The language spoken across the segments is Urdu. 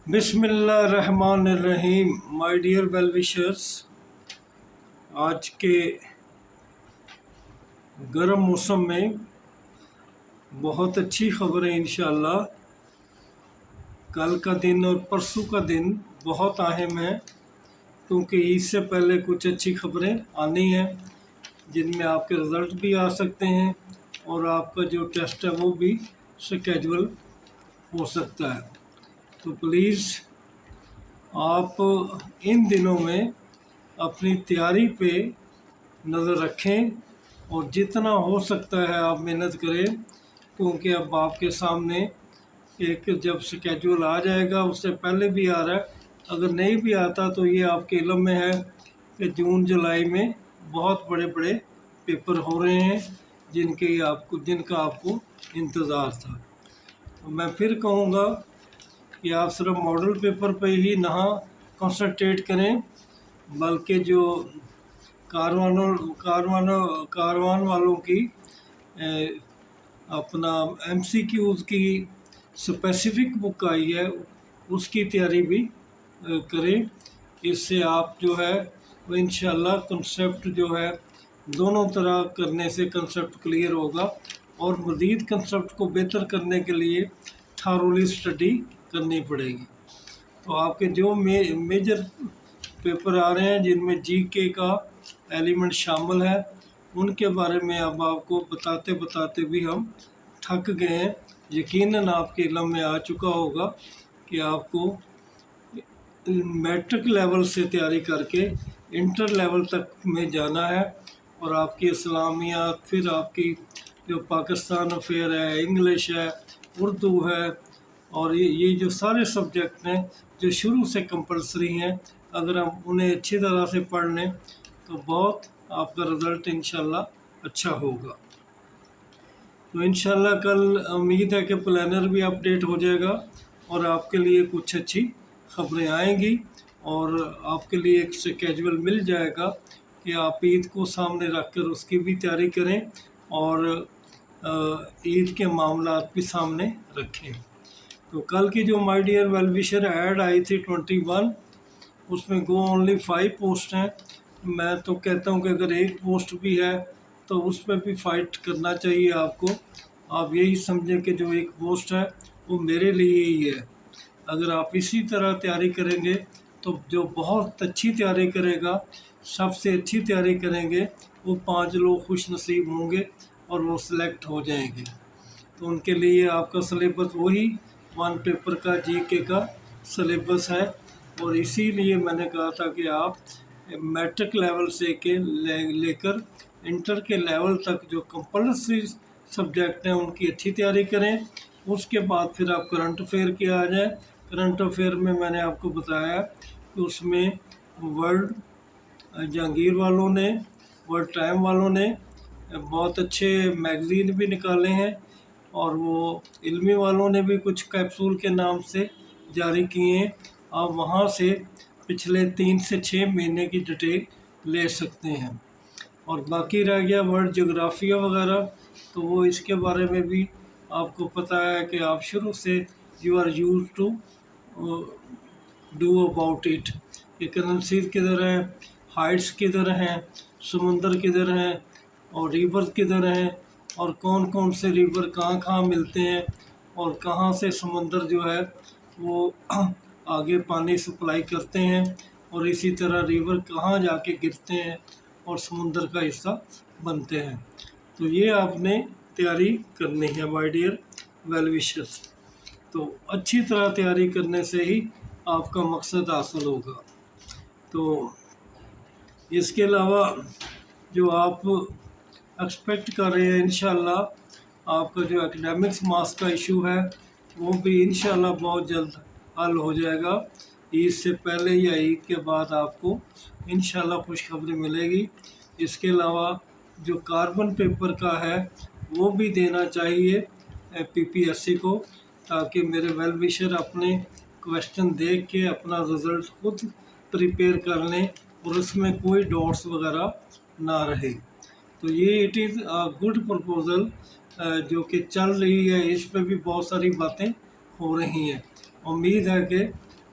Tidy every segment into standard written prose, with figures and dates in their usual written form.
بسم اللہ الرحمن الرحیم. مائی ڈیئر ویل وشرس، آج کے گرم موسم میں بہت اچھی خبریں انشاءاللہ. کل کا دن اور پرسوں کا دن بہت اہم ہے، کیونکہ عید سے پہلے کچھ اچھی خبریں آنی ہیں جن میں آپ کے رزلٹ بھی آ سکتے ہیں اور آپ کا جو ٹیسٹ ہے وہ بھی سکیجول ہو سکتا ہے. تو پلیز آپ ان دنوں میں اپنی تیاری پہ نظر رکھیں اور جتنا ہو سکتا ہے آپ محنت کریں، کیونکہ اب آپ کے سامنے ایک جب سکیجول آ جائے گا، اس سے پہلے بھی آ رہا ہے. اگر نہیں بھی آتا تو یہ آپ کے علم میں ہے کہ جون جولائی میں بہت بڑے بڑے پیپر ہو رہے ہیں جن کا آپ کو انتظار تھا. تو میں پھر کہوں گا کہ آپ صرف ماڈل پیپر پہ ہی نہ کنسنٹریٹ کریں، بلکہ جو کاروان والوں کی اپنا ایم سی کیوز کی اسپیسیفک بک آئی ہے اس کی تیاری بھی کریں. اس سے آپ جو ہے وہ انشاءاللہ کنسیپٹ جو ہے دونوں طرح کرنے سے کنسیپٹ کلیئر ہوگا، اور مزید کنسیپٹ کو بہتر کرنے کے لیے تھارولی اسٹڈی کرنی پڑے گی. تو آپ کے جو میجر پیپر آ رہے ہیں جن میں جی کے کا ایلیمنٹ شامل ہے، ان کے بارے میں اب آپ کو بتاتے بتاتے بھی ہم تھک گئے ہیں. یقیناً آپ کے علم میں آ چکا ہوگا کہ آپ کو میٹرک لیول سے تیاری کر کے انٹر لیول تک میں جانا ہے، اور آپ کی اسلامیات، پھر آپ کی جو پاکستان افیئر ہے، انگلش ہے، اردو ہے، اور یہ جو سارے سبجیکٹ ہیں جو شروع سے کمپلسری ہیں، اگر ہم انہیں اچھی طرح سے پڑھ لیں تو بہت آپ کا رزلٹ انشاءاللہ اچھا ہوگا. تو انشاءاللہ کل امید ہے کہ پلانر بھی اپڈیٹ ہو جائے گا اور آپ کے لیے کچھ اچھی خبریں آئیں گی، اور آپ کے لیے ایک سکیجول مل جائے گا کہ آپ عید کو سامنے رکھ کر اس کی بھی تیاری کریں اور عید کے معاملات بھی سامنے رکھیں. تو کل کی جو my dear well wisher ad آئی تھی 21، اس میں گو اونلی 5 پوسٹ ہیں. میں تو کہتا ہوں کہ اگر ایک پوسٹ بھی ہے تو اس پہ بھی فائٹ کرنا چاہیے آپ کو. آپ یہی سمجھیں کہ جو ایک پوسٹ ہے وہ میرے لیے ہی ہے. اگر آپ اسی طرح تیاری کریں گے تو جو بہت اچھی تیاری کرے گا، سب سے اچھی تیاری کریں گے، وہ 5 لوگ خوش نصیب ہوں گے اور وہ سلیکٹ ہو جائیں گے. تو ان کے لیے آپ کا سلیبس وہی 1 پیپر کا جی کے کا سلیبس ہے، اور اسی لیے میں نے کہا تھا کہ آپ میٹرک لیول سے لے کر انٹر کے لیول تک جو کمپلسری سبجیکٹ ہیں ان کی اچھی تیاری کریں. اس کے بعد پھر آپ کرنٹ افیئر کے آ جائیں. کرنٹ افیئر میں نے آپ کو بتایا کہ اس میں ورلڈ جہانگیر والوں نے، ورلڈ ٹائم والوں نے بہت اچھے میگزین بھی نکالے ہیں، اور وہ علمی والوں نے بھی کچھ کیپسول کے نام سے جاری کیے ہیں. آپ وہاں سے پچھلے 3 سے 6 مہینے کی ڈیٹیل لے سکتے ہیں. اور باقی رہ گیا ورلڈ جغرافیہ وغیرہ، تو وہ اس کے بارے میں بھی آپ کو پتہ ہے کہ آپ شروع سے you are used to do about it, کہ کرنسیز کدھر ہیں، ہائٹس کدھر ہیں، سمندر کدھر ہیں، اور ریورز کدھر ہیں، اور کون کون سے ریور کہاں کہاں ملتے ہیں، اور کہاں سے سمندر جو ہے وہ آگے پانی سپلائی کرتے ہیں، اور اسی طرح ریور کہاں جا کے گرتے ہیں اور سمندر کا حصہ بنتے ہیں. تو یہ آپ نے تیاری کرنی ہے مائی ڈیئر ویل وشرس. تو اچھی طرح تیاری کرنے سے ہی آپ کا مقصد حاصل ہوگا. تو اس کے علاوہ جو آپ ایکسپیکٹ کر رہے ہیں، انشاءاللہ آپ کا جو اکیڈیمکس مارکس کا ایشو ہے وہ بھی انشاءاللہ بہت جلد حل ہو جائے گا. عید سے پہلے یا عید کے بعد آپ کو انشاءاللہ خوشخبری ملے گی. اس کے علاوہ جو کاربن پیپر کا ہے وہ بھی دینا چاہیے پی پی ایس سی کو، تاکہ میرے ویل وشر اپنے کویشچن دیکھ کے اپنا رزلٹ خود پریپیئر کر لیں اور اس میں کوئی ڈاؤٹس وغیرہ نہ رہے. تو یہ اٹ از گڈ پرپوزل جو کہ چل رہی ہے. اس پہ بھی بہت ساری باتیں ہو رہی ہیں. امید ہے کہ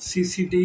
CCD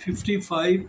55